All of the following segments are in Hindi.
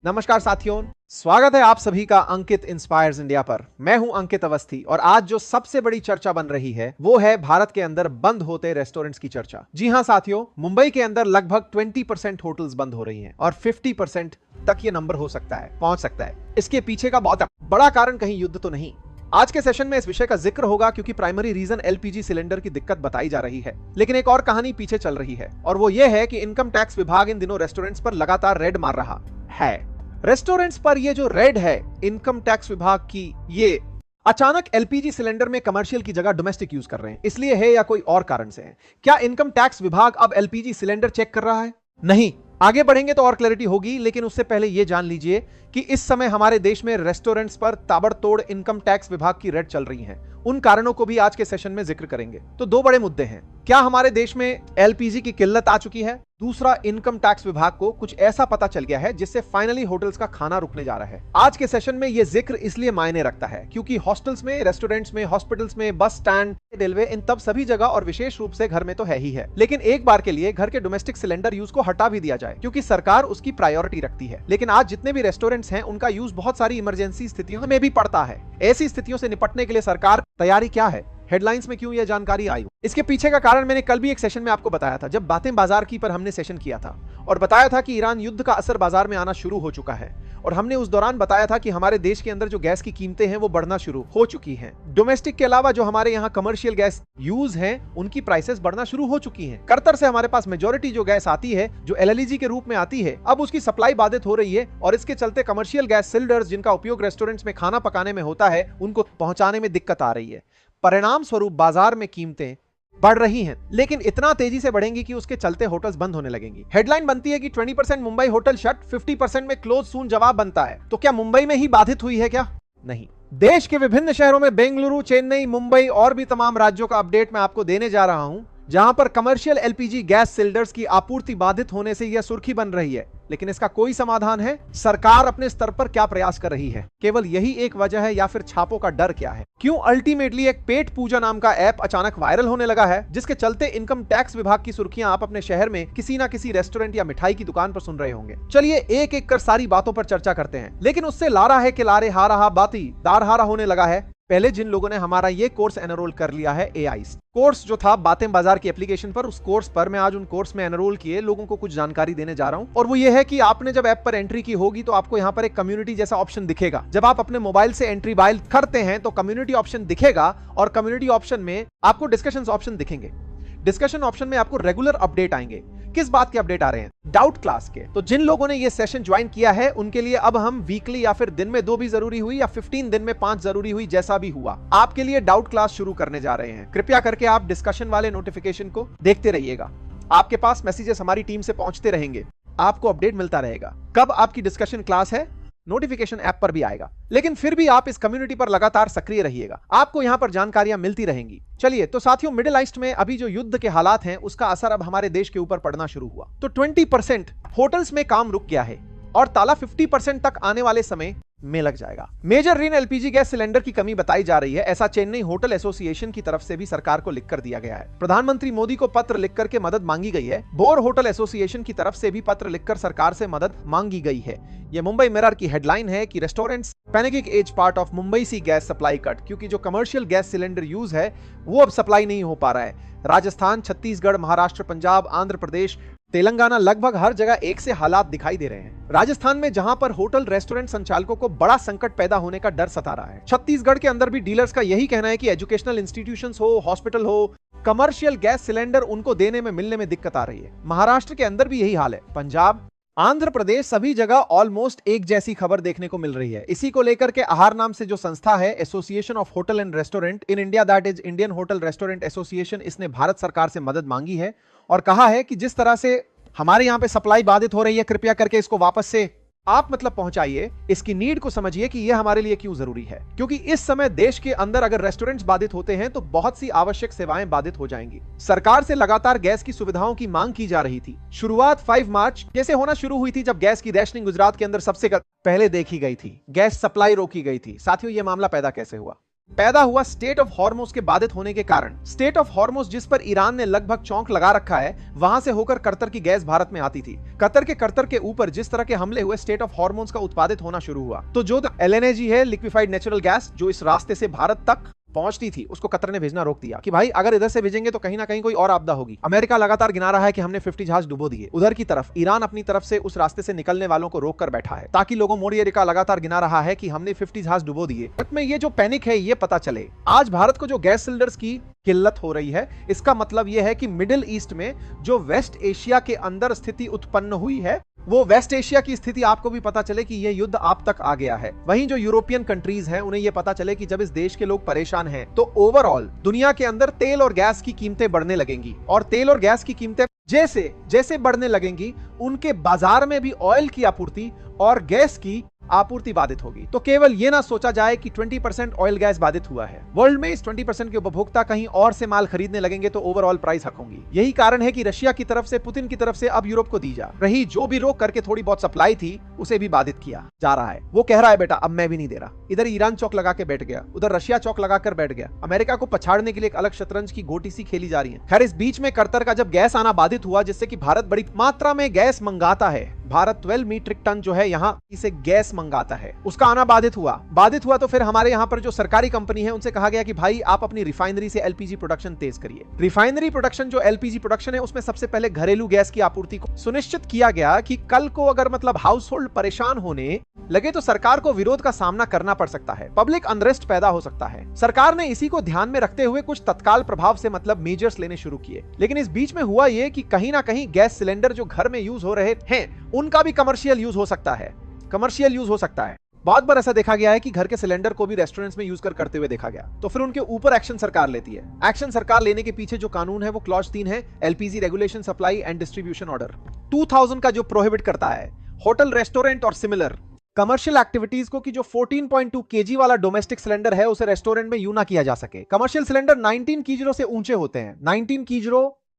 नमस्कार साथियों, स्वागत है आप सभी का अंकित इंस्पायर्स इंडिया पर। मैं हूं अंकित अवस्थी और आज जो सबसे बड़ी चर्चा बन रही है वो है भारत के अंदर बंद होते रेस्टोरेंट्स की चर्चा। जी हां साथियों, मुंबई के अंदर लगभग 20% होटल्स बंद हो रही हैं और 50% तक ये नंबर हो सकता है, पहुंच सकता है। इसके पीछे का बहुत बड़ा कारण कहीं युद्ध तो नहीं। आज के सेशन में इस विषय का जिक्र होगा क्योंकि प्राइमरी रीजन एलपीजी सिलेंडर की दिक्कत बताई जा रही है, लेकिन एक और कहानी पीछे चल रही है और वो ये है कि इनकम टैक्स विभाग इन दिनों रेस्टोरेंट्स पर लगातार रेड मार रहा है। रेस्टोरेंट्स पर ये जो रेड है इनकम टैक्स विभाग की, ये अचानक एलपीजी सिलेंडर में कमर्शियल की जगह डोमेस्टिक यूज कर रहे हैं, इसलिए है या कोई और कारण से है? क्या इनकम टैक्स विभाग अब एलपीजी सिलेंडर चेक कर रहा है? नहीं। आगे बढ़ेंगे तो और क्लैरिटी होगी, लेकिन उससे पहले यह जान लीजिए कि इस समय हमारे देश में रेस्टोरेंट्स पर ताबड़तोड़ इनकम टैक्स विभाग की रेड चल रही है। उन कारणों को भी आज के सेशन में जिक्र करेंगे। तो दो बड़े मुद्दे हैं, क्या हमारे देश में एलपीजी की किल्लत आ चुकी है? दूसरा, इनकम टैक्स विभाग को कुछ ऐसा पता चल गया है जिससे फाइनली होटल्स का खाना रुकने जा रहा है। आज के सेशन में यह जिक्र इसलिए मायने रखता है क्योंकि हॉस्टल्स में, रेस्टोरेंट्स में, हॉस्पिटल्स में, बस स्टैंड, रेलवे, इन तब सभी जगह और विशेष रूप से घर में तो है ही है, लेकिन एक बार के लिए घर के डोमेस्टिक सिलेंडर यूज को हटा भी दिया जाए क्योंकि सरकार उसकी प्रायोरिटी रखती है। लेकिन आज जितने भी रेस्टोरेंट्स हैं उनका यूज बहुत सारी इमरजेंसी स्थितियों में भी पड़ता है। ऐसी स्थितियों से निपटने के लिए सरकार तैयारी क्या है? हेडलाइंस में क्यों यह जानकारी आई? इसके पीछे का कारण मैंने कल भी एक सेशन में आपको बताया था, जब बातें बाजार की पर हमने सेशन किया था और बताया था कि ईरान युद्ध का असर बाजार में आना शुरू हो चुका है और हमने उस दौरान बताया था कि हमारे देश के अंदर जो गैस की कीमतें हैं वो बढ़ना शुरू हो चुकी हैं। डोमेस्टिक के अलावा जो हमारे यहाँ कमर्शियल गैस यूज हैं उनकी प्राइसेस बढ़ना शुरू हो चुकी हैं। कतर से हमारे पास मेजोरिटी जो गैस आती है, जो एलएलईजी के रूप में आती है, अब उसकी सप्लाई बाधित हो रही है और इसके चलते कमर्शियल गैस सिलेंडर्स जिनका उपयोग रेस्टोरेंट्स में खाना पकाने में होता है उनको पहुंचाने में दिक्कत आ रही है। परिणाम स्वरूप बाजार में कीमतें बढ़ रही हैं, लेकिन इतना तेजी से बढ़ेंगी कि उसके चलते होटल्स बंद होने लगेंगी। हेडलाइन बनती है कि 20% मुंबई होटल शट, 50% में क्लोज सून। जवाब बनता है तो क्या मुंबई में ही बाधित हुई है क्या? नहीं। देश के विभिन्न शहरों में, बेंगलुरु, चेन्नई, मुंबई और भी तमाम राज्यों का अपडेट मैं आपको देने जा रहा हूं जहां पर कमर्शियल एलपीजी गैस सिलेंडर्स की आपूर्ति बाधित होने से यह सुर्खी बन रही है। लेकिन इसका कोई समाधान है? सरकार अपने स्तर पर क्या प्रयास कर रही है? केवल यही एक वजह है या फिर छापों का डर क्या है? क्यों अल्टीमेटली एक पेट पूजा नाम का ऐप अचानक वायरल होने लगा है जिसके चलते इनकम टैक्स विभाग की सुर्खियां आप अपने शहर में किसी ना किसी रेस्टोरेंट या मिठाई की दुकान पर सुन रहे होंगे। चलिए एक एक कर सारी बातों पर चर्चा करते हैं, लेकिन उससे लारा है कि लारे हारा बाती दारहारा होने लगा है। पहले जिन लोगों ने हमारा ये कोर्स एनरोल कर लिया है, एआईस कोर्स जो था बातें बाजार की एप्लीकेशन पर, उस कोर्स पर मैं आज उन कोर्स में एनरोल किए लोगों को कुछ जानकारी देने जा रहा हूं और वो ये है कि आपने जब ऐप पर एंट्री की होगी तो आपको यहां पर एक कम्युनिटी जैसा ऑप्शन दिखेगा। जब आप अपने मोबाइल से एंट्री बाय करते हैं तो कम्युनिटी ऑप्शन दिखेगा और कम्युनिटी ऑप्शन में आपको डिस्कशन ऑप्शन दिखेंगे। डिस्कशन ऑप्शन में आपको रेगुलर अपडेट आएंगे। किस बात के अपडेट आ रहे हैं? डाउट क्लास के। तो जिन लोगों ने ये सेशन ज्वाइन किया है उनके लिए अब हम वीकली या फिर दिन में 2 भी जरूरी हुई या 15 दिन में 5 जरूरी हुई, जैसा भी हुआ, आपके लिए डाउट क्लास शुरू करने जा रहे हैं। कृपया करके आप डिस्कशन वाले नोटिफिकेशन को देखते रहिएगा। आपके पास मैसेजेस हमारी टीम से पहुंचते रहेंगे, आपको अपडेट मिलता रहेगा। कब आपकी डिस्कशन क्लास है, नोटिफिकेशन ऐप पर भी आएगा। लेकिन फिर भी आप इस कम्युनिटी पर लगातार सक्रिय रहिएगा, आपको यहां पर जानकारियां मिलती रहेंगी। चलिए तो साथियों, मिडिल ईस्ट में अभी जो युद्ध के हालात हैं उसका असर अब हमारे देश के ऊपर पड़ना शुरू हुआ। तो 20% होटल्स में काम रुक गया है और ताला 50% तक आने वाले समय में लग जाएगा। Major reason LPG gas cylinder की कमी बताई जा रही है, ऐसा चेन्नई होटल एसोसिएशन की तरफ से भी सरकार को लिखकर दिया गया है। प्रधानमंत्री मोदी को पत्र लिखकर के मदद मांगी गई है। बोर होटल एसोसिएशन की तरफ से भी पत्र लिखकर सरकार से मदद मांगी गई है। यह मुंबई मिरर की हेडलाइन है कि restaurants panic as part of Mumbai sees gas supply cut, क्योंकि जो कमर्शियल गैस सिलेंडर यूज है वो अब सप्लाई नहीं हो पा रहा है। राजस्थान, छत्तीसगढ़, महाराष्ट्र, पंजाब, आंध्र प्रदेश, तेलंगाना, लगभग हर जगह एक से हालात दिखाई दे रहे हैं। राजस्थान में जहां पर होटल रेस्टोरेंट संचालकों को बड़ा संकट पैदा होने का डर सता रहा है। छत्तीसगढ़ के अंदर भी डीलर्स का यही कहना है कि एजुकेशनल इंस्टीट्यूशंस हो, हॉस्पिटल हो, कमर्शियल गैस सिलेंडर उनको देने में, मिलने में दिक्कत आ रही है। महाराष्ट्र के अंदर भी यही हाल है। पंजाब, आंध्र प्रदेश, सभी जगह ऑलमोस्ट एक जैसी खबर देखने को मिल रही है। इसी को लेकर के आहार नाम से जो संस्था है, association of hotel and restaurant in India, that is Indian hotel restaurant association, इसने भारत सरकार से मदद मांगी है और कहा है कि जिस तरह से हमारे यहां पे सप्लाई बाधित हो रही है, कृपया करके इसको वापस से आप पहुंचाइए। इसकी नीड को समझिए कि यह हमारे लिए क्यों जरूरी है, क्योंकि इस समय देश के अंदर अगर रेस्टोरेंट्स बाधित होते हैं तो बहुत सी आवश्यक सेवाएं बाधित हो जाएंगी। सरकार से लगातार गैस की सुविधाओं की मांग की जा रही थी। शुरुआत 5 मार्च जैसे होना शुरू हुई थी जब गैस की रेशनिंग गुजरात के अंदर सबसे पहले देखी गई थी, गैस सप्लाई रोकी गई थी। साथियों, यह मामला पैदा कैसे हुआ? पैदा हुआ स्टेट ऑफ हॉर्मोज के बाधित होने के कारण। स्टेट ऑफ हॉर्मोज जिस पर ईरान ने लगभग चौंक लगा रखा है, वहां से होकर कतर की गैस भारत में आती थी। कतर के ऊपर जिस तरह के हमले हुए, स्टेट ऑफ हॉर्मोन्स का उत्पादित होना शुरू हुआ। तो जो LNG है, लिक्विफाइड नेचुरल गैस, जो इस रास्ते से भारत तक पहुंचती थी, उसको कतर ने भेजना रोक दिया कि भाई अगर इधर से भेजेंगे तो कहीं ना कहीं कोई और आपदा होगी। अमेरिका लगातार गिना रहा है कि हमने 50 जहाज डुबो दिए। उधर की तरफ ईरान अपनी तरफ से उस रास्ते से निकलने वालों को रोक कर बैठा है, ताकि लोगों मोड़ी का लगातार गिना रहा है कि हमने 50 जहाज डुबो दिए। में ये जो पैनिक है, ये पता चले। आज भारत को जो गैस सिलेंडर्स की किल्लत हो रही है, इसका मतलब यह है कि मिडिल ईस्ट में जो वेस्ट एशिया के अंदर स्थिति उत्पन्न हुई है, वो वेस्ट एशिया की स्थिति आपको भी पता चले कि यह युद्ध आप तक आ गया है। वहीं जो यूरोपियन कंट्रीज हैं, उन्हें यह पता चले कि जब इस देश के लोग परेशान हैं, तो ओवरऑल दुनिया के अंदर तेल और गैस की कीमतें बढ़ने लगेंगी। और तेल और गैस की कीमतें जैसे जैसे बढ़ने लगेंगी, उनके बाजार में भी ऑयल की आपूर्ति और गैस की आपूर्ति बाधित होगी। तो केवल यह ना सोचा जाए कि 20% ऑयल गैस बाधित हुआ है। वर्ल्ड में इस 20% के उपभोक्ता कहीं और से माल खरीदने लगेंगे तो ओवरऑल प्राइस हक होंगी। यही कारण है कि रशिया की तरफ से, पुतिन की तरफ से अब यूरोप को दी जा रही जो भी रोक करके थोड़ी बहुत सप्लाई थी, उसे भी बाधित किया जा रहा है। वो कह रहा है बेटा अब मैं भी नहीं दे रहा। इधर ईरान चौक लगा के बैठ गया, उधर रशिया चौक लगाकर बैठ गया। अमेरिका को पछाड़ने के लिए एक अलग शतरंज की गोटी सी खेली जा रही है। खैर, इस बीच में कतर का जब गैस आना बाधित हुआ, जिससे कि भारत बड़ी मात्रा में गैस मंगाता है, भारत 12 मीट्रिक टन जो है यहाँ इसे गैस मंगाता है, उसका आना बाधित हुआ तो फिर हमारे यहाँ पर जो सरकारी कंपनी है, उनसे कहा गया कि भाई आप अपनी रिफाइनरी से एलपीजी प्रोडक्शन तेज करिए। रिफाइनरी प्रोडक्शन, जो एलपीजी प्रोडक्शन है, उसमें सबसे पहले घरेलू गैस की आपूर्ति को सुनिश्चित किया गया कि कल को अगर मतलब हाउस होल्ड परेशान होने लगे तो सरकार को विरोध का सामना करना पड़ सकता है, पब्लिक अनरेस्ट पैदा हो सकता है। सरकार ने इसी को ध्यान में रखते हुए कुछ तत्काल प्रभाव से मतलब मेजर्स लेने शुरू किए। लेकिन इस बीच में हुआ यह कि कहीं ना कहीं गैस सिलेंडर जो घर में यूज हो रहे हैं, उनका भी कमर्शियल यूज हो सकता है। बहुत बार ऐसा देखा गया है कि घर के सिलेंडर को भी रेस्टोरेंट्स में यूज करते हुए देखा गया। तो फिर उनके ऊपर एक्शन सरकार लेती है। एक्शन सरकार लेने के पीछे जो कानून है, वो क्लॉज 3 है, LPG regulation supply and distribution order 2000 का, जो प्रोहिबिट करता है होटल, रेस्टोरेंट और सिमिलर कमर्शियल एक्टिविटीज को कि जो 14.2 केजी वाला डोमेस्टिक सिलेंडर है, उसे रेस्टोरेंट में यूं ना किया जा सके। कमर्शियल सिलेंडर 19 केजी से ऊंचे होते हैं। 19 केजी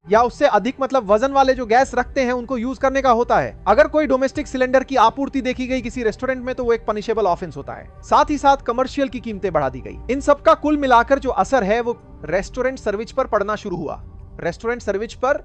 या उससे अधिक मतलब वजन वाले जो गैस रखते हैं, उनको यूज करने का होता है। अगर कोई डोमेस्टिक सिलेंडर की आपूर्ति देखी गई किसी रेस्टोरेंट में, तो वो एक पनिशेबल ऑफेंस होता है। साथ ही साथ कमर्शियल की कीमतें बढ़ा दी गई। इन सब का कुल मिलाकर जो असर है, वो रेस्टोरेंट सर्विस पर पड़ना शुरू हुआ। रेस्टोरेंट सर्विस पर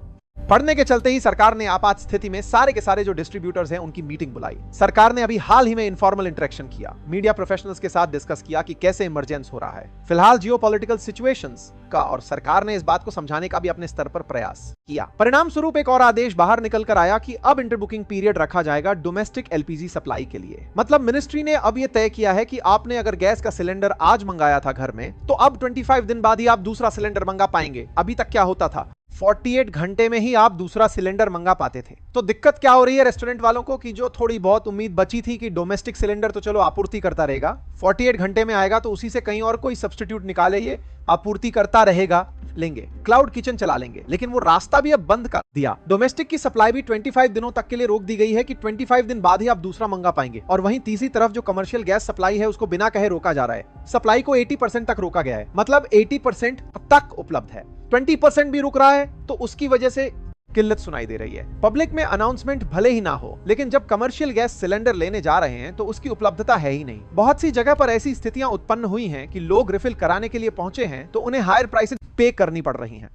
पड़ने के चलते ही सरकार ने आपात स्थिति में सारे के सारे जो डिस्ट्रीब्यूटर्स हैं, उनकी मीटिंग बुलाई। सरकार ने अभी हाल ही में इनफॉर्मल इंटरेक्शन किया, मीडिया प्रोफेशनल्स के साथ डिस्कस किया कि कैसे इमरजेंस हो रहा है फिलहाल जियोपॉलिटिकल सिचुएशंस का, और सरकार ने इस बात को समझाने का भी अपने स्तर पर प्रयास किया। परिणाम स्वरूप एक और आदेश बाहर निकल कर आया कि अब इंटरबुकिंग पीरियड रखा जाएगा डोमेस्टिक एलपीजी सप्लाई के लिए। मतलब मिनिस्ट्री ने अब यह तय किया है कि आपने अगर गैस का सिलेंडर आज मंगाया था घर में, तो अब 25 दिन बाद ही आप दूसरा सिलेंडर मंगा पाएंगे। अभी तक क्या होता था, 48 घंटे में ही आप दूसरा सिलेंडर मंगा पाते थे। तो दिक्कत क्या हो रही है रेस्टोरेंट वालों को कि जो थोड़ी बहुत उम्मीद बची थी कि डोमेस्टिक सिलेंडर तो चलो आपूर्ति करता रहेगा, 48 घंटे में आएगा तो उसी से कहीं और कोई सब्स्टिट्यूट निकाले, ये आपूर्ति करता रहेगा, लेंगे क्लाउड किचन चला लेंगे। लेकिन वो रास्ता भी अब बंद कर दिया। डोमेस्टिक की सप्लाई भी 25 दिनों तक के लिए रोक दी गई है कि 25 दिन बाद ही आप दूसरा मंगा पाएंगे। और वहीं तीसरी तरफ जो कमर्शियल गैस सप्लाई है, उसको बिना कहे रोका जा रहा है। सप्लाई को 80% तक रोका गया है, मतलब 80% तक उपलब्ध है। 20% भी रुक रहा है, तो उसकी वजह से किल्लत सुनाई दे रही है। पब्लिक में अनाउंसमेंट भले ही ना हो, लेकिन जब कमर्शियल गैस सिलेंडर लेने जा रहे हैं तो उसकी उपलब्धता है ही नहीं। बहुत सी जगह पर ऐसी स्थितियां उत्पन्न हुई हैं कि लोग रिफिल कराने के लिए पहुंचे हैं तो उन्हें हायर प्राइसेस पे करनी पड़ रही हैं।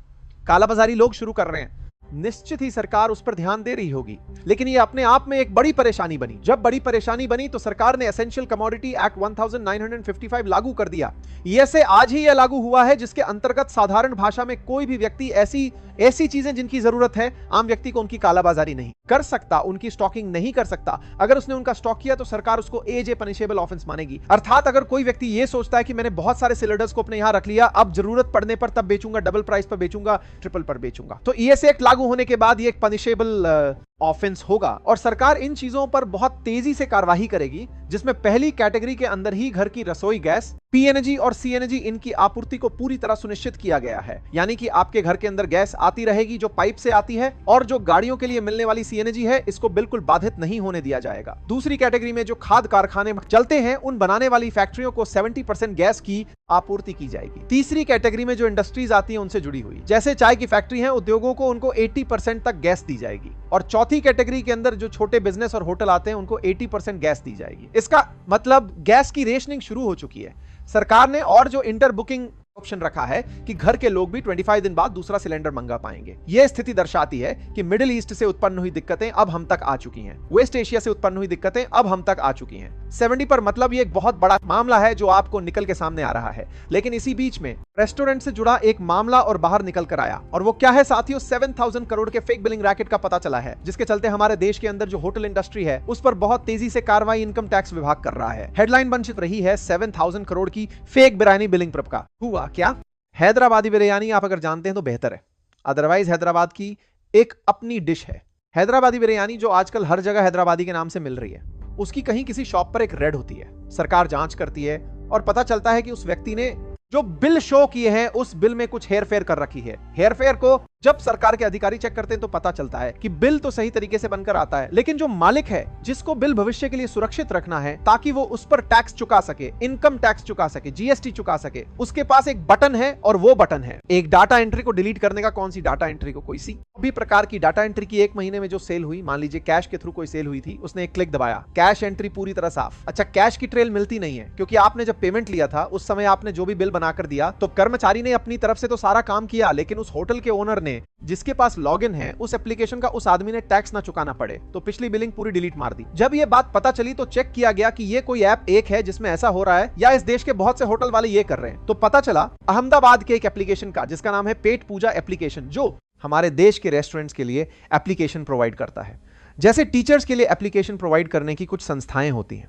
कालाबाजारी लोग शुरू कर रहे हैं। निश्चित ही सरकार उस पर ध्यान दे रही होगी, लेकिन ये अपने आप में एक बड़ी परेशानी बनी। जब बड़ी परेशानी बनी तो सरकार ने एसेंशियल कमोडिटी एक्ट 1955 लागू कर दिया। ये से आज ही यह लागू हुआ है, जिसके अंतर्गत साधारण भाषा में कोई भी व्यक्ति ऐसी चीजें जिनकी जरूरत है आम व्यक्ति को, उनकी कालाबाजारी नहीं कर सकता, उनकी स्टॉकिंग नहीं कर सकता। अगर उसने उनका स्टॉक किया तो सरकार उसको एज ए पनिशेबल ऑफेंस मानेगी। अर्थात अगर कोई व्यक्ति ये सोचता है कि मैंने बहुत सारे सिलेंडर्स को अपने यहां रख लिया, अब जरूरत पड़ने पर तब बेचूंगा, डबल प्राइस पर बेचूंगा, ट्रिपल पर बेचूंगा, तो ईएसए एक्ट लागू होने के बाद ये एक पनिशेबल ऑफेंस होगा। और सरकार इन चीजों पर बहुत तेजी से कार्यवाही करेगी, जिसमें पहली कैटेगरी के अंदर ही घर की रसोई गैस, पीएनजी और सीएनजी, इनकी आपूर्ति को पूरी तरह सुनिश्चित किया गया है। यानी कि आपके घर के अंदर गैस आती रहेगी जो पाइप से आती है, और जो गाड़ियों के लिए मिलने वाली सीएनजी है, इसको बिल्कुल बाधित नहीं होने दिया जाएगा। दूसरी कैटेगरी में जो खाद्य कारखाने चलते हैं, उन बनाने वाली फैक्ट्रियों को 70% गैस की आपूर्ति की जाएगी। तीसरी कैटेगरी में जो इंडस्ट्रीज आती हैं उनसे जुड़ी हुई, जैसे चाय की फैक्ट्री है, उद्योगों को उनको 80% तक गैस दी जाएगी। और चौथी कैटेगरी के अंदर जो छोटे बिजनेस और होटल आते हैं, उनको 80% गैस दी जाएगी। इसका मतलब गैस की रेशनिंग शुरू हो चुकी है। सरकार ने और जो इंटर बुकिंग ऑप्शन रखा है कि घर के लोग भी 25 दिन बाद दूसरा सिलेंडर मंगा पाएंगे। यह स्थिति दर्शाती है कि मिडिल ईस्ट से उत्पन्न हुई दिक्कतें अब हम तक आ चुकी हैं, वेस्ट एशिया से उत्पन्न हुई दिक्कतें अब हम तक आ चुकी हैं। 70 पर मतलब ये एक बहुत बड़ा मामला है जो आपको निकल के सामने आ रहा है, लेकिन इसी बीच में रेस्टोरेंट से जुड़ा एक मामला और बाहर निकल कर आया, और वो क्या है साथियों? 7000 करोड़ के फेक बिलिंग रैकेट का पता चला है, जिसके चलते हमारे देश के अंदर जो होटल इंडस्ट्री है उस पर बहुत तेजी से कार्रवाई इनकम टैक्स विभाग कर रहा है। हेडलाइन बन रही है 7000 करोड़ की फेक बिरयानी बिलिंग प्रॉप का। हुआ क्या? हैदराबादी बिरयानी आप अगर जानते हैं तो बेहतर है, अदरवाइज हैदराबाद की एक अपनी डिश है। हैदराबादी बिरयानी जो आजकल हर जगह हैदराबादी के नाम से मिल रही है, उसकी कहीं किसी शॉप पर एक रेड होती है, सरकार जांच करती है और पता चलता है कि उस व्यक्ति ने जो बिल शो किए हैं उस बिल में कुछ हेरफेर कर रखी है। हेरफेर को जब सरकार के अधिकारी चेक करते हैं तो पता चलता है कि बिल तो सही तरीके से बनकर आता है, लेकिन जो मालिक है जिसको बिल भविष्य के लिए सुरक्षित रखना है ताकि वो उस पर टैक्स चुका सके, इनकम टैक्स चुका सके, जीएसटी चुका सके, उसके पास एक बटन है और वो बटन है एक डाटा एंट्री को डिलीट करने का। कौन सी डाटा एंट्री को? कोई सी भी प्रकार की डाटा एंट्री की एक महीने में जो सेल हुई, मान लीजिए कैश के थ्रू कोई सेल हुई थी, उसने एक क्लिक दबाया, कैश एंट्री पूरी तरह साफ। अच्छा, कैश की ट्रेल मिलती नहीं है क्योंकि आपने जब पेमेंट लिया था उस समय आपने जो भी बिल बनाकर दिया तो कर्मचारी ने अपनी तरफ से तो सारा काम किया, लेकिन उस होटल के ओनर ने जिसके पास लॉगिन है उस एप्लीकेशन का, उस आदमी ने टैक्स ना चुकाना पड़े, तो पिछली बिलिंग पूरी डिलीट मार दी। जब ये बात पता चली तो चेक किया गया कि ये कोई ऐप एक है जिसमें ऐसा हो रहा है या इस देश के बहुत से होटल वाले ये कर रहे हैं। तो पता चला अहमदाबाद के एक एप्लीकेशन का जिसका नाम है पेट पूजा एप्लीकेशन, जो हमारे देश के रेस्टोरेंट्स के लिए एप्लीकेशन प्रोवाइड करता है। जैसे टीचर्स के लिए एप्लीकेशन प्रोवाइड करने की कुछ संस्थाएं होती हैं,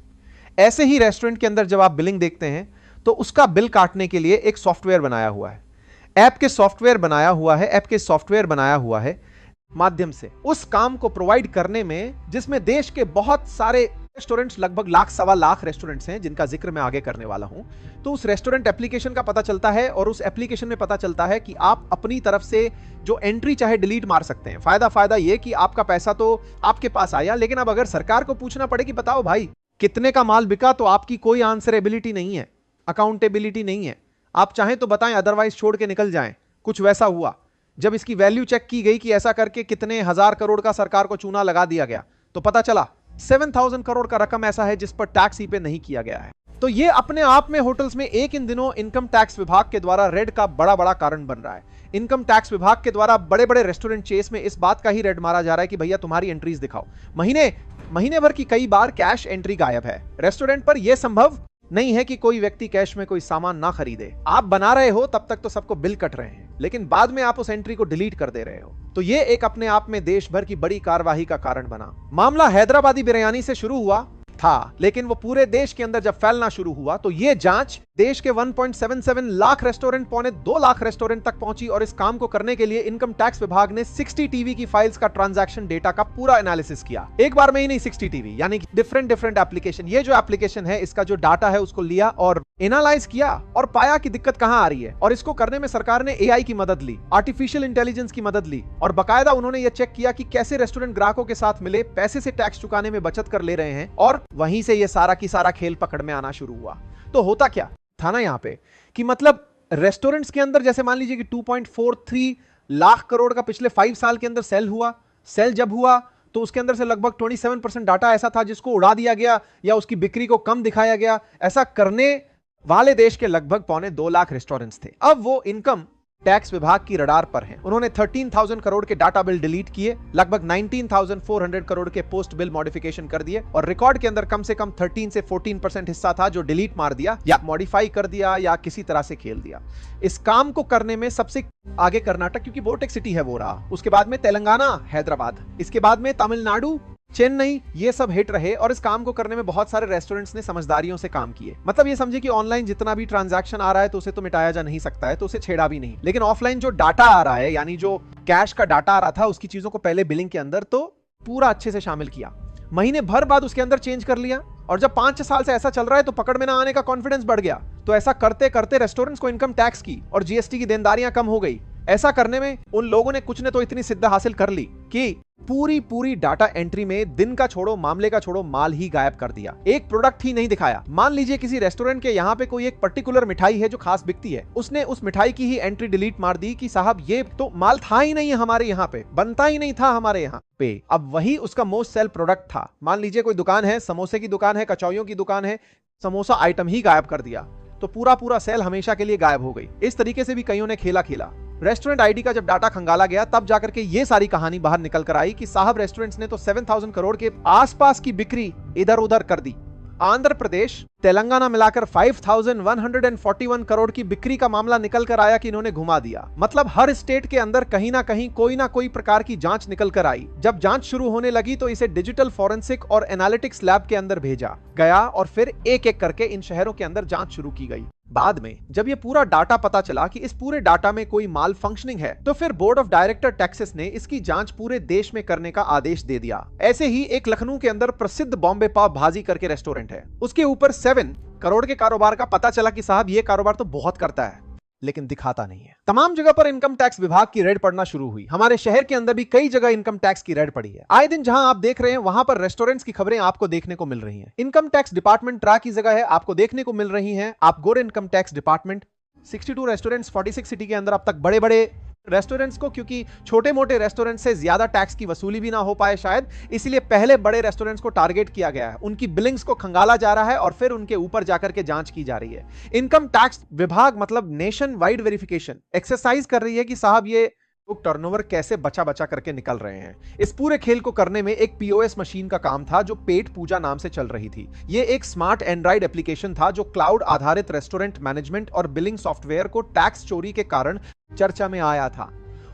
ऐसे ही रेस्टोरेंट के अंदर जब आप बिलिंग देखते हैं तो उसका बिल काटने के लिए एक सॉफ्टवेयर बनाया हुआ है, ऐप के सॉफ्टवेयर बनाया हुआ है माध्यम से उस काम को प्रोवाइड करने में, जिसमें देश के बहुत सारे रेस्टोरेंट्स, लगभग लाख सवा लाख रेस्टोरेंट्स हैं जिनका जिक्र मैं आगे करने वाला हूं। तो उस रेस्टोरेंट एप्लीकेशन का पता चलता है और उस एप्लीकेशन में पता चलता है कि आप अपनी तरफ से जो एंट्री चाहे डिलीट मार सकते हैं। फायदा ये कि आपका पैसा तो आपके पास आया, लेकिन अब अगर सरकार को पूछना पड़े कि बताओ भाई कितने का माल बिका, तो आपकी कोई आंसरेबिलिटी नहीं है, अकाउंटेबिलिटी नहीं है। आप चाहें तो बताएं, अदरवाइज छोड़ के निकल जाएं। कुछ वैसा हुआ। जब इसकी वैल्यू चेक की गई कि ऐसा करके कितने हजार करोड़ का सरकार को चूना लगा दिया गया, तो पता चला 7000 करोड़ का रकम ऐसा है जिस पर टैक्स ही पे नहीं किया गया है। तो ये अपने आप में होटल्स में एक इन दिनों इनकम टैक्स विभाग के द्वारा रेड का बड़ा कारण बन रहा है। इनकम टैक्स विभाग के द्वारा बड़े रेस्टोरेंट चेस में इस बात का ही रेड मारा जा रहा है कि भैया तुम्हारी एंट्रीज दिखाओ। महीने भर की कई बार कैश एंट्री गायब है। रेस्टोरेंट पर यह संभव नहीं है कि कोई व्यक्ति कैश में कोई सामान ना खरीदे। आप बना रहे हो तब तक तो सबको बिल कट रहे हैं, लेकिन बाद में आप उस एंट्री को डिलीट कर दे रहे हो। तो ये एक अपने आप में देश भर की बड़ी कार्यवाही का कारण बना। मामला हैदराबादी बिरयानी से शुरू हुआ था, लेकिन वो पूरे देश के अंदर जब फैलना शुरू हुआ तो ये जांच देश के 1.77 लाख रेस्टोरेंट, 2.25 लाख रेस्टोरेंट तक पहुंची। और इस काम को करने के लिए इनकम टैक्स विभाग ने 60 टीवी की फाइल्स का ट्रांजैक्शन डेटा का पूरा एनालिसिस किया। एक बार में ही नहीं, 60 टीवी यानी डिफरेंट एप्लीकेशन। ये जो एप्लीकेशन है इसका जो डाटा है उसको लिया और एनालाइज किया और पाया कि दिक्कत कहां आ रही है। और इसको करने में सरकार ने एआई की मदद ली, आर्टिफिशियल इंटेलिजेंस की मदद ली, और बाकायदा उन्होंने यह चेक किया कि कैसे रेस्टोरेंट ग्राहकों के साथ मिले पैसे से टैक्स चुकाने में बचत कर ले रहे हैं। और वहीं से यह सारा की सारा खेल पकड़ में आना शुरू हुआ। तो होता क्या था ना यहां पे कि मतलब रेस्टोरेंट्स के अंदर जैसे मान लीजिए कि 2.43 लाख करोड़ का पिछले 5 साल के अंदर सेल जब हुआ तो उसके अंदर से लगभग 27% डाटा ऐसा था जिसको उड़ा दिया गया या उसकी बिक्री को कम दिखाया गया। ऐसा करने वाले देश के लगभग 2.25 लाख रेस्टोरेंट्स थे। अब वो इनकम टैक्स विभाग की रडार पर हैं। उन्होंने 13,000 करोड़ के डाटा बिल डिलीट किए, लगभग 19,400 करोड़ के पोस्ट बिल मॉडिफिकेशन कर दिए, और रिकॉर्ड के अंदर कम से कम 13 से 14% हिस्सा था जो डिलीट मार दिया या मॉडिफाई कर दिया या किसी तरह से खेल दिया। इस काम को करने में सबसे आगे कर्नाटक, क्योंकि बोटेक सिटी है वो रहा, उसके बाद में तेलंगाना, हैदराबाद, इसके बाद में तमिलनाडु, चेन्नई, ये सब हिट रहे। और इस काम को करने में बहुत सारे रेस्टोरेंट्स ने समझदारियों से काम किए। मतलब ये समझे कि ऑनलाइन जितना भी ट्रांजैक्शन आ रहा है तो उसे तो मिटाया जा नहीं सकता है, तो उसे छेड़ा भी नहीं, लेकिन ऑफलाइन जो डाटा आ रहा है, यानी जो कैश का डाटा आ रहा था, उसकी चीजों को पहले बिलिंग के अंदर तो पूरा अच्छे से शामिल किया। महीने भर बाद उसके अंदर चेंज कर लिया, और जब 5-6 साल से ऐसा चल रहा है तो पकड़ में ना आने का कॉन्फिडेंस बढ़ गया। तो ऐसा करते करते रेस्टोरेंट्स को इनकम टैक्स की और जीएसटी की देनदारियां कम हो गई। ऐसा करने में उन लोगों ने कुछ ने तो इतनी सिद्ध हासिल कर ली कि पूरी डाटा एंट्री में दिन का छोड़ो, मामले का छोड़ो, माल ही गायब कर दिया। एक प्रोडक्ट ही नहीं दिखाया। मान लीजिए किसी रेस्टोरेंट के यहाँ पे कोई एक पर्टिकुलर मिठाई है जो खास बिकती है, उसने उस मिठाई की ही एंट्री डिलीट मार दी कि साहब ये तो माल था ही नहीं हमारे यहाँ पे, बनता ही नहीं था हमारे यहाँ पे। अब वही उसका मोस्ट सेल प्रोडक्ट था। मान लीजिए कोई दुकान है, समोसे की दुकान है, कचौरियों की दुकान है, समोसा आइटम ही गायब कर दिया। तो पूरा पूरा सेल हमेशा के लिए गायब हो गई। इस तरीके से भी कईयों ने खेला खेला। रेस्टोरेंट आईडी का जब डाटा खंगाला गया तब जाकर के ये सारी कहानी बाहर निकल कर आई कि साहब रेस्टोरेंट्स ने तो 7,000 करोड़ के आसपास की बिक्री इधर उधर कर दी। आंध्र प्रदेश, तेलंगाना मिलाकर 5,141 करोड़ की बिक्री का मामला निकल कर आया कि इन्होंने घुमा दिया। मतलब हर स्टेट के अंदर कहीं ना कोई प्रकार की जांच निकल कर आई। जब जांच शुरू होने लगी तो इसे डिजिटल फॉरेंसिक और एनालिटिक्स लैब के अंदर भेजा गया और फिर एक एक करके इन शहरों के अंदर जांच शुरू की गई। बाद में जब ये पूरा डाटा पता चला कि इस पूरे डाटा में कोई माल फंक्शनिंग है, तो फिर बोर्ड ऑफ डायरेक्टर टैक्सेस ने इसकी जांच पूरे देश में करने का आदेश दे दिया। ऐसे ही एक लखनऊ के अंदर प्रसिद्ध बॉम्बे पाव भाजी करके रेस्टोरेंट है, उसके ऊपर 7 करोड़ के कारोबार का पता चला कि साहब ये कारोबार तो बहुत करता है, लेकिन दिखाता नहीं है। तमाम जगह पर इनकम टैक्स विभाग की रेड पड़ना शुरू हुई। हमारे शहर के अंदर भी कई जगह इनकम टैक्स की रेड पड़ी है। आए दिन जहां आप देख रहे हैं वहां पर रेस्टोरेंट्स की खबरें आपको देखने को मिल रही हैं। इनकम टैक्स डिपार्टमेंट ट्रा की जगह है, आपको देखने को मिल रही हैं। आप गोरे income tax department 62 restaurants 46 city के अंदर अब तक बड़े बड़े रेस्टोरेंट्स को, क्योंकि छोटे मोटे रेस्टोरेंट से ज्यादा टैक्स की वसूली भी ना हो पाए शायद, इसलिए पहले बड़े रेस्टोरेंट्स को टारगेट किया गया है। उनकी बिलिंग्स को खंगाला जा रहा है और फिर उनके ऊपर जाकर के जांच की जा रही है। इनकम टैक्स विभाग मतलब नेशन वाइड वेरिफिकेशन एक्सरसाइज कर रही है कि साहब ये लोग टर्नओवर कैसे बचा बचा करके निकल रहे हैं। इस पूरे खेल को करने में एक पीओएस मशीन का काम था जो पेट पूजा नाम से चल रही थी। ये एक स्मार्ट एंड्रॉइड एप्लीकेशन था जो क्लाउड आधारित रेस्टोरेंट मैनेजमेंट और बिलिंग सॉफ्टवेयर को टैक्स चोरी के कारण चर्चा में आया था।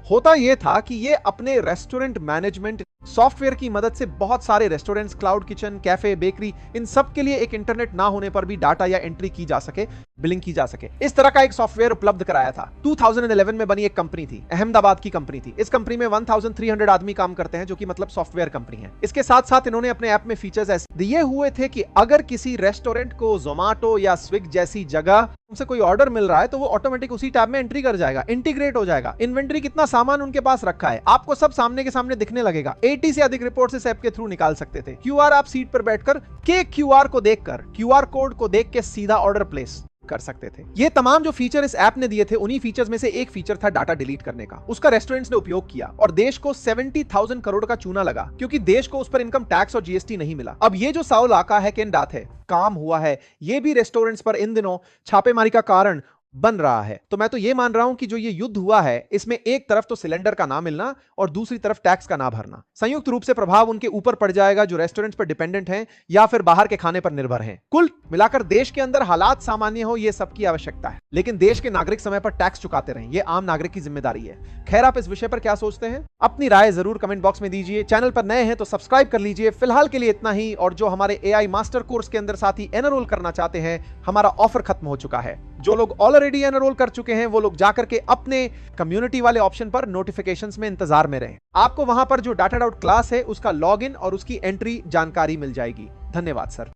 होता यह था कि ये अपने रेस्टोरेंट मैनेजमेंट सॉफ्टवेयर की मदद से बहुत सारे restaurants, cloud kitchen, cafe, bakery, इन सब के लिए एक इंटरनेट ना होने पर भी डाटा या एंट्री की जा सके, बिलिंग की जा सके, इस तरह का एक सॉफ्टवेयर उपलब्ध कराया था। 2011 में बनी एक कंपनी थी, अहमदाबाद की कंपनी थी। इस कंपनी में 1300 आदमी काम करते हैं, जो कि मतलब सॉफ्टवेयर कंपनी है। इसके साथ साथ इन्होंने अपने ऐप में फीचर्स ऐसे दिए हुए थे कि अगर किसी रेस्टोरेंट को जोमैटो या स्विग जैसी जगह उनसे कोई ऑर्डर मिल रहा है तो वो ऑटोमेटिक उसी टैब में एंट्री कर जाएगा, इंटीग्रेट हो जाएगा। इन्वेंटरी कितना सामान उनके पास रखा है आपको सब सामने के सामने दिखने लगेगा। 80 से अधिक रिपोर्ट्स इस ऐप के थ्रू निकाल सकते थे। क्यूआर आप सीट पर बैठकर के क्यूआर को देखकर, क्यूआर कोड को देख के सीधा ऑर्डर प्लेस कर सकते थे। ये तमाम जो फीचर इस ऐप ने दिए थे, उन्हीं फीचर्स में से एक फीचर था डाटा डिलीट करने का। उसका रेस्टोरेंट्स ने उपयोग किया और देश को 70,000 करोड़ का चूना लगा, क्योंकि देश को उस पर इनकम टैक्स और जीएसटी नहीं मिला। अब ये जो साउल आका है केन डाथ है, काम हुआ है, ये भी रेस्टोरेंट्स पर इन दिनों छापेमारी का कारण बन रहा है। तो मैं तो ये मान रहा हूं कि जो ये युद्ध हुआ है, इसमें एक तरफ तो सिलेंडर का ना मिलना और दूसरी तरफ टैक्स का ना भरना, संयुक्त रूप से प्रभाव उनके ऊपर पड़ जाएगा जो रेस्टोरेंट्स पर डिपेंडेंट हैं या फिर बाहर के खाने पर निर्भर हैं। कुल मिलाकर देश के अंदर हालात सामान्य हो, ये सबकी आवश्यकता है, लेकिन देश के नागरिक समय पर टैक्स चुकाते रहें, ये आम नागरिक की जिम्मेदारी है। खैर, आप इस विषय पर क्या सोचते हैं? अपनी राय जरूर कमेंट बॉक्स में दीजिए। चैनल पर नए हैं तो सब्सक्राइब कर लीजिए। फिलहाल के लिए इतना ही। और जो हमारे एआई मास्टर कोर्स के अंदर साथी एनरोल करना चाहते हैं, हमारा ऑफर खत्म हो चुका है। जो लोग ऑलरेडी एनरोल कर चुके हैं वो लोग जाकर के अपने कम्युनिटी वाले ऑप्शन पर नोटिफिकेशंस में इंतजार में रहें। आपको वहां पर जो डाटा डाउट क्लास है उसका लॉगिन और उसकी एंट्री जानकारी मिल जाएगी। धन्यवाद सर।